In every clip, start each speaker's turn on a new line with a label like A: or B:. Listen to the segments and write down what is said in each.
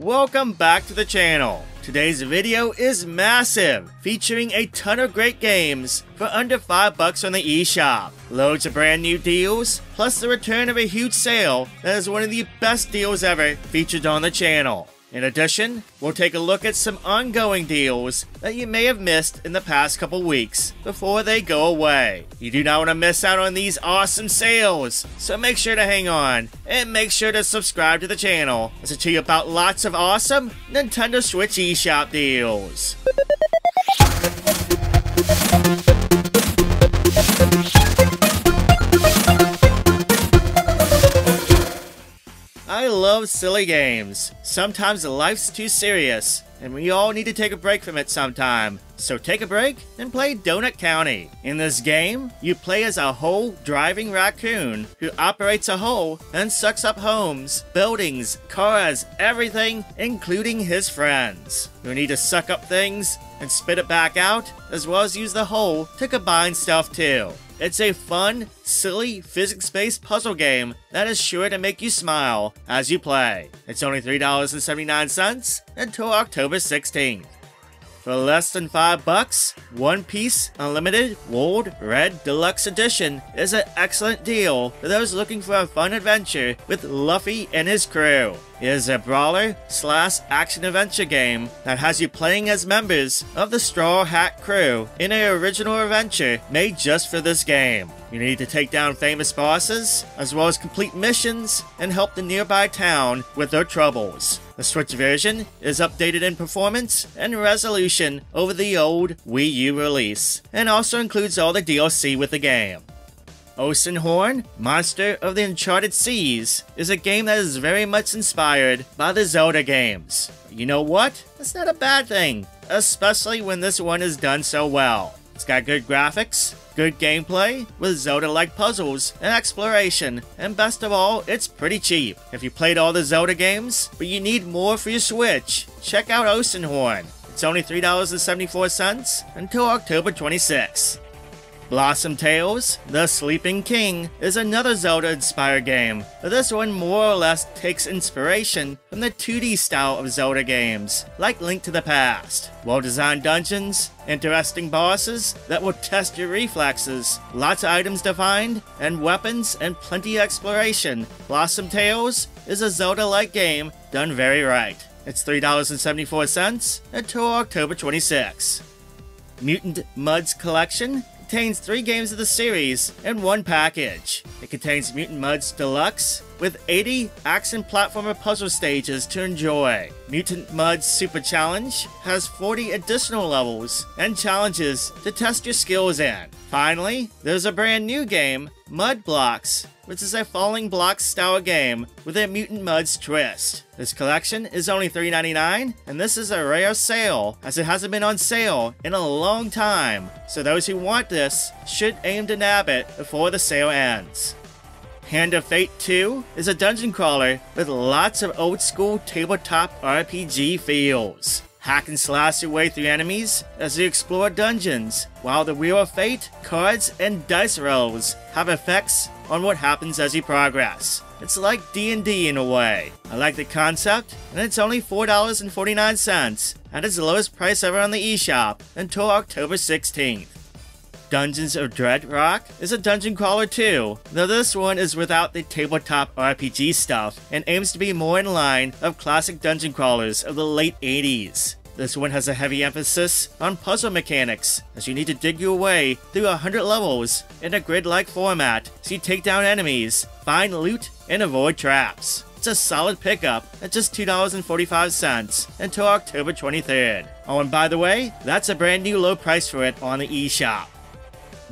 A: Welcome back to the channel. Today's video is massive, featuring a ton of great games for under $5 on the eShop. Loads of brand new deals, plus the return of a huge sale that is one of the best deals ever featured on the channel. In addition, we'll take a look at some ongoing deals that you may have missed in the past couple weeks before they go away. You do not want to miss out on these awesome sales, so make sure to hang on and make sure to subscribe to the channel as I tell you about lots of awesome Nintendo Switch eShop deals. I love silly games. Sometimes life's too serious, and we all need to take a break from it sometime. So take a break and play Donut County. In this game, you play as a hole driving raccoon who operates a hole and sucks up homes, buildings, cars, everything, including his friends. You'll need to suck up things and spit it back out, as well as use the hole to combine stuff too. It's a fun, silly, physics-based puzzle game that is sure to make you smile as you play. It's only $3.79 until October 16th. For less than $5, One Piece Unlimited World Red Deluxe Edition is an excellent deal for those looking for a fun adventure with Luffy and his crew. It is a brawler / action-adventure game that has you playing as members of the Straw Hat Crew in an original adventure made just for this game. You need to take down famous bosses, as well as complete missions and help the nearby town with their troubles. The Switch version is updated in performance and resolution over the old Wii U release, and also includes all the DLC with the game. Oceanhorn, Monster of the Uncharted Seas, is a game that is very much inspired by the Zelda games. You know what? That's not a bad thing, especially when this one is done so well. It's got good graphics, good gameplay, with Zelda-like puzzles and exploration, and best of all, it's pretty cheap. If you played all the Zelda games, but you need more for your Switch, check out Oceanhorn. It's only $3.74 until October 26th. Blossom Tales, The Sleeping King is another Zelda-inspired game, but this one more or less takes inspiration from the 2D style of Zelda games, like Link to the Past. Well-designed dungeons, interesting bosses that will test your reflexes, lots of items to find, and weapons and plenty of exploration. Blossom Tales is a Zelda-like game done very right. It's $3.74 until October 26th. Mutant Mudds Collection contains 3 games of the series in one package. It contains Mutant Mudds Deluxe with 80 action platformer puzzle stages to enjoy. Mutant Mudds Super Challenge has 40 additional levels and challenges to test your skills in. Finally, there's a brand new game, Mud Blocks, which is a falling blocks style game with a Mutant Mudds twist. This collection is only $3.99, and this is a rare sale, as it hasn't been on sale in a long time, so those who want this should aim to nab it before the sale ends. Hand of Fate 2 is a dungeon crawler with lots of old school tabletop RPG feels. Hack and slash your way through enemies as you explore dungeons, while the Wheel of Fate, cards, and dice rolls have effects on what happens as you progress. It's like D&D in a way. I like the concept, and it's only $4.49 at its lowest price ever on the eShop until October 16th. Dungeons of Dreadrock is a dungeon crawler too, though this one is without the tabletop RPG stuff and aims to be more in line of classic dungeon crawlers of the late 80s. This one has a heavy emphasis on puzzle mechanics, as you need to dig your way through 100 levels in a grid-like format so you take down enemies, find loot, and avoid traps. It's a solid pickup at just $2.45 until October 23rd. Oh, and by the way, that's a brand new low price for it on the eShop.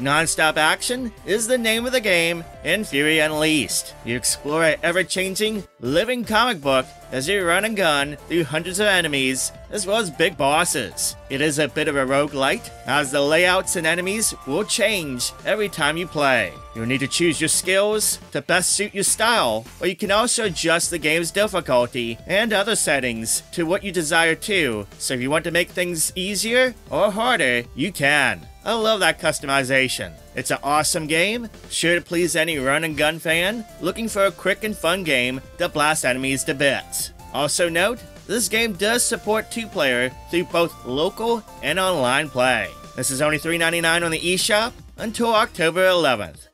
A: Non-stop action is the name of the game in Fury Unleashed. You explore an ever-changing, living comic book as you run and gun through hundreds of enemies, as well as big bosses. It is a bit of a roguelite, as the layouts and enemies will change every time you play. You'll need to choose your skills to best suit your style, or you can also adjust the game's difficulty and other settings to what you desire too, so if you want to make things easier or harder, you can. I love that customization. It's an awesome game, sure to please any run and gun fan looking for a quick and fun game to blast enemies to bits. Also note this game does support 2-player through both local and online play. This is only $3.99 on the eShop until October 11th.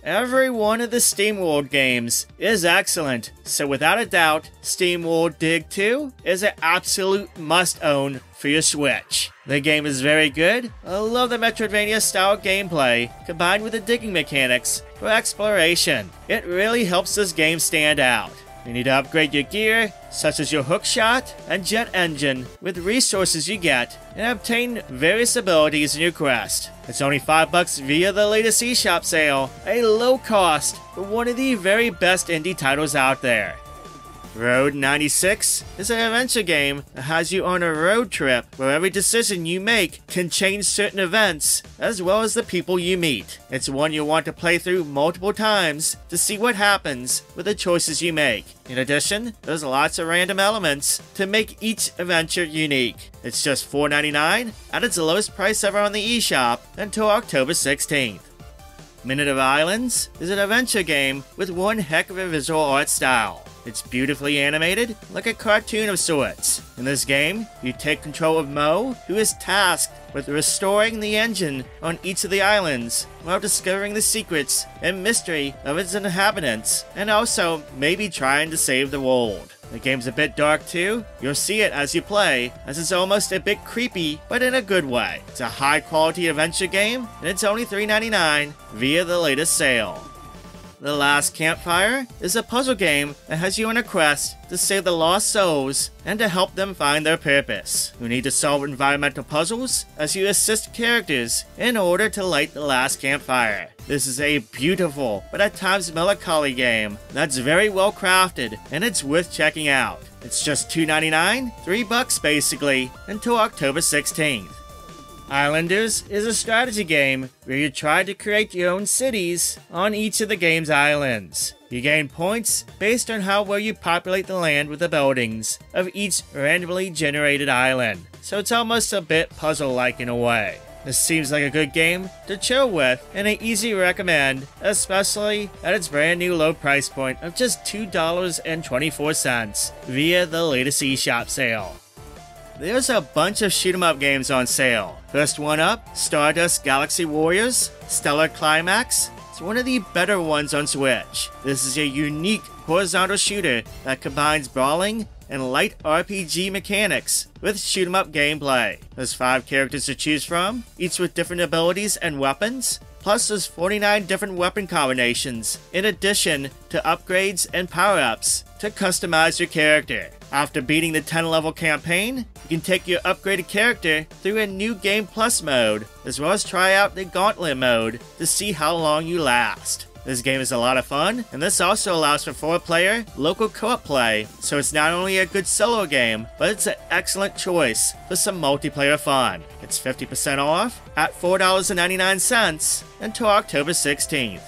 A: Every one of the SteamWorld games is excellent, so without a doubt, SteamWorld Dig 2 is an absolute must-own for your Switch. The game is very good. I love the Metroidvania-style gameplay, combined with the digging mechanics for exploration. It really helps this game stand out. You need to upgrade your gear, such as your hookshot and jet engine, with resources you get, and obtain various abilities in your quest. It's only $5 via the latest eShop sale, a low cost for one of the very best indie titles out there. Road 96 is an adventure game that has you on a road trip where every decision you make can change certain events as well as the people you meet. It's one you'll want to play through multiple times to see what happens with the choices you make. In addition, there's lots of random elements to make each adventure unique. It's just $4.99 at its lowest price ever on the eShop until October 16th. Minute of Islands is an adventure game with one heck of a visual art style. It's beautifully animated, like a cartoon of sorts. In this game, you take control of Mo, who is tasked with restoring the engine on each of the islands, while discovering the secrets and mystery of its inhabitants, and also maybe trying to save the world. The game's a bit dark too. You'll see it as you play, as it's almost a bit creepy, but in a good way. It's a high-quality adventure game, and it's only $3.99 via the latest sale. The Last Campfire is a puzzle game that has you on a quest to save the lost souls and to help them find their purpose. You need to solve environmental puzzles as you assist characters in order to light the last campfire. This is a beautiful, but at times melancholy game that's very well crafted, and it's worth checking out. It's just $2.99, $3 basically, until October 16th. Islanders is a strategy game where you try to create your own cities on each of the game's islands. You gain points based on how well you populate the land with the buildings of each randomly generated island, so it's almost a bit puzzle-like in a way. This seems like a good game to chill with and an easy recommend, especially at its brand new low price point of just $2.24 via the latest eShop sale. There's a bunch of shoot-'em-up games on sale. First one up, Stardust Galaxy Warriors Stellar Climax. It's one of the better ones on Switch. This is a unique horizontal shooter that combines brawling and light RPG mechanics with shoot-'em-up gameplay. There's 5 characters to choose from, each with different abilities and weapons. Plus, there's 49 different weapon combinations, in addition to upgrades and power-ups to customize your character. After beating the 10-level campaign, you can take your upgraded character through a new Game Plus mode, as well as try out the Gauntlet mode to see how long you last. This game is a lot of fun, and this also allows for 4-player local co-op play, so it's not only a good solo game, but it's an excellent choice for some multiplayer fun. It's 50% off at $4.99 until October 16th.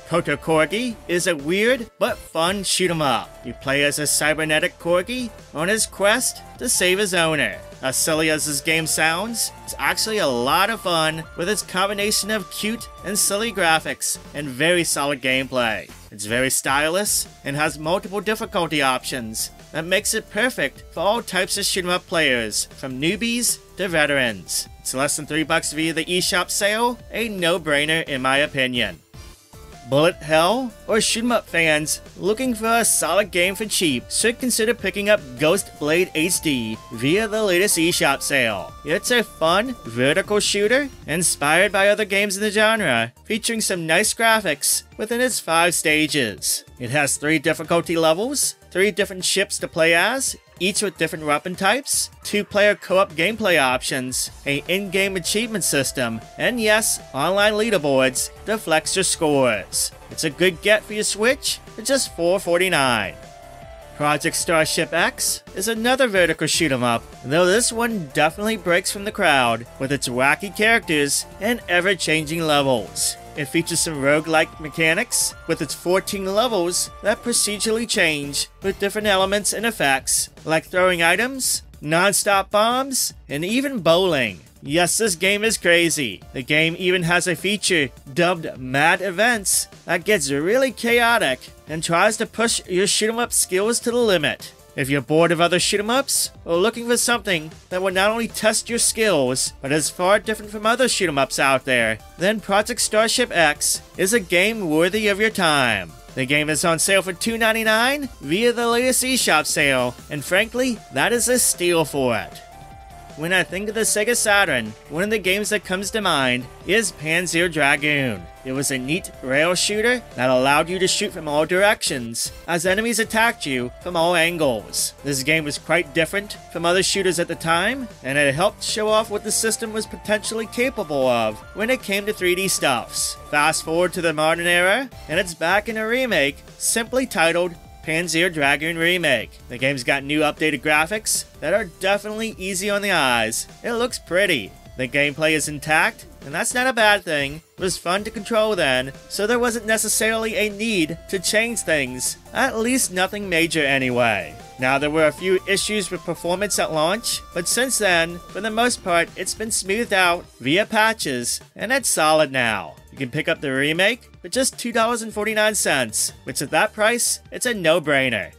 A: Koto Corgi is a weird but fun shoot-'em-up. You play as a cybernetic corgi on his quest to save his owner. As silly as this game sounds, it's actually a lot of fun with its combination of cute and silly graphics and very solid gameplay. It's very stylish and has multiple difficulty options that makes it perfect for all types of shoot-'em-up players, from newbies to veterans. It's less than $3 via the eShop sale, a no-brainer in my opinion. Bullet Hell or shoot-'em-up fans looking for a solid game for cheap should consider picking up Ghost Blade HD via the latest eShop sale. It's a fun, vertical shooter inspired by other games in the genre, featuring some nice graphics within its 5 stages. It has 3 difficulty levels, 3 different ships to play as, each with different weapon types, 2-player co-op gameplay options, an in-game achievement system, and yes, online leaderboards to flex your scores. It's a good get for your Switch for just $4.49. Project Starship X is another vertical shoot-'em-up, though this one definitely breaks from the crowd with its wacky characters and ever-changing levels. It features some roguelike mechanics with its 14 levels that procedurally change with different elements and effects, like throwing items, non-stop bombs, and even bowling. Yes, this game is crazy. The game even has a feature dubbed Mad Events that gets really chaotic and tries to push your shoot-'em-up skills to the limit. If you're bored of other shoot-'em-ups, or looking for something that will not only test your skills, but is far different from other shoot-'em-ups out there, then Project Starship X is a game worthy of your time. The game is on sale for $2.99 via the latest eShop sale, and frankly, that is a steal for it. When I think of the Sega Saturn, one of the games that comes to mind is Panzer Dragoon. It was a neat rail shooter that allowed you to shoot from all directions, as enemies attacked you from all angles. This game was quite different from other shooters at the time, and it helped show off what the system was potentially capable of when it came to 3D stuffs. Fast forward to the modern era, and it's back in a remake, simply titled Panzer Dragoon Remake. The game's got new updated graphics that are definitely easy on the eyes. It looks pretty. The gameplay is intact, and that's not a bad thing. It was fun to control then, so there wasn't necessarily a need to change things. At least nothing major anyway. Now, there were a few issues with performance at launch, but since then, for the most part, it's been smoothed out via patches, and it's solid now. You can pick up the remake for just $2.49, which at that price, it's a no-brainer.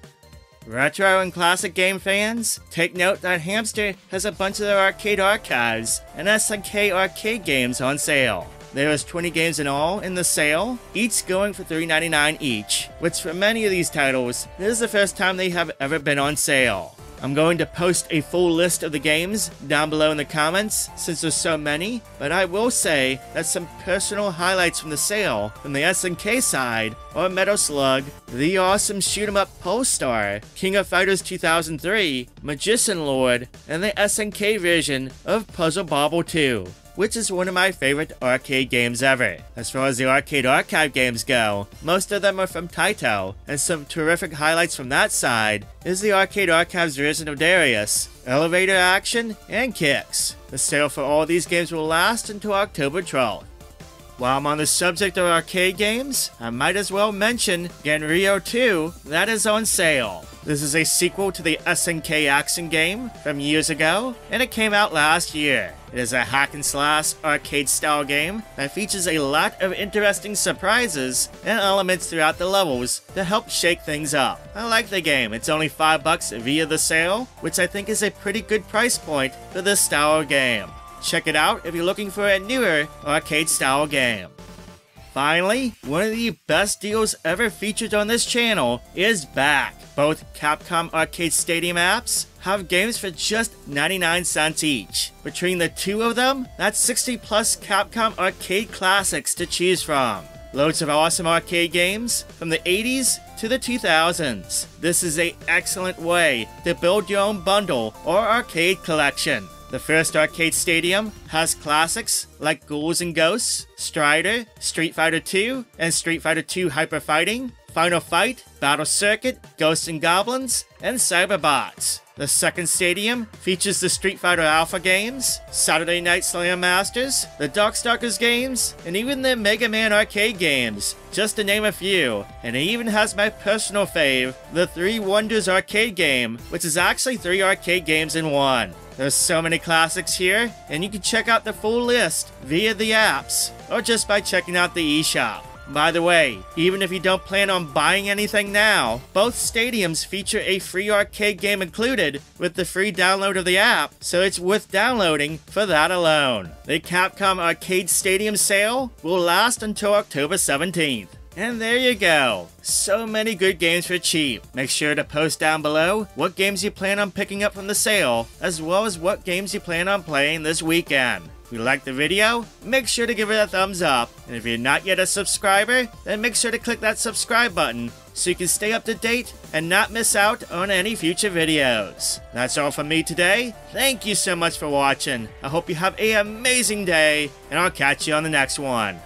A: Retro and classic game fans, take note that Hamster has a bunch of their arcade archives and SNK arcade games on sale. There is 20 games in all in the sale, each going for $3.99 each, which for many of these titles, this is the first time they have ever been on sale. I'm going to post a full list of the games down below in the comments since there's so many, but I will say that some personal highlights from the sale from the SNK side are Metal Slug, The Awesome Shoot 'em Up Polestar, King of Fighters 2003, Magician Lord, and the SNK version of Puzzle Bobble 2. Which is one of my favorite arcade games ever. As far as the arcade archive games go, most of them are from Taito, and some terrific highlights from that side is the arcade archives version of Darius, Elevator Action, and Kicks. The sale for all these games will last until October 12th. While I'm on the subject of arcade games, I might as well mention Genryo 2 that is on sale. This is a sequel to the SNK action game from years ago, and it came out last year. It is a hack-and-slash arcade-style game that features a lot of interesting surprises and elements throughout the levels to help shake things up. I like the game. It's only $5 via the sale, which I think is a pretty good price point for this style of game. Check it out if you're looking for a newer arcade-style game. Finally, one of the best deals ever featured on this channel is back. Both Capcom Arcade Stadium apps have games for just 99 cents each. Between the two of them, that's 60 plus Capcom arcade classics to choose from. Loads of awesome arcade games from the 80s to the 2000s. This is an excellent way to build your own bundle or arcade collection. The first Arcade Stadium has classics like Ghouls and Ghosts, Strider, Street Fighter II, and Street Fighter II Hyper Fighting, Final Fight, Battle Circuit, Ghosts and Goblins, and Cyberbots. The second stadium features the Street Fighter Alpha games, Saturday Night Slam Masters, the Darkstalkers games, and even the Mega Man arcade games, just to name a few. And it even has my personal fave, the Three Wonders arcade game, which is actually 3 arcade games in one. There's so many classics here, and you can check out the full list via the apps, or just by checking out the eShop. By the way, even if you don't plan on buying anything now, both stadiums feature a free arcade game included with the free download of the app, so it's worth downloading for that alone. The Capcom Arcade Stadium sale will last until October 17th. And there you go. So many good games for cheap. Make sure to post down below what games you plan on picking up from the sale, as well as what games you plan on playing this weekend. If you liked the video, make sure to give it a thumbs up. And if you're not yet a subscriber, then make sure to click that subscribe button so you can stay up to date and not miss out on any future videos. That's all from me today. Thank you so much for watching. I hope you have an amazing day, and I'll catch you on the next one.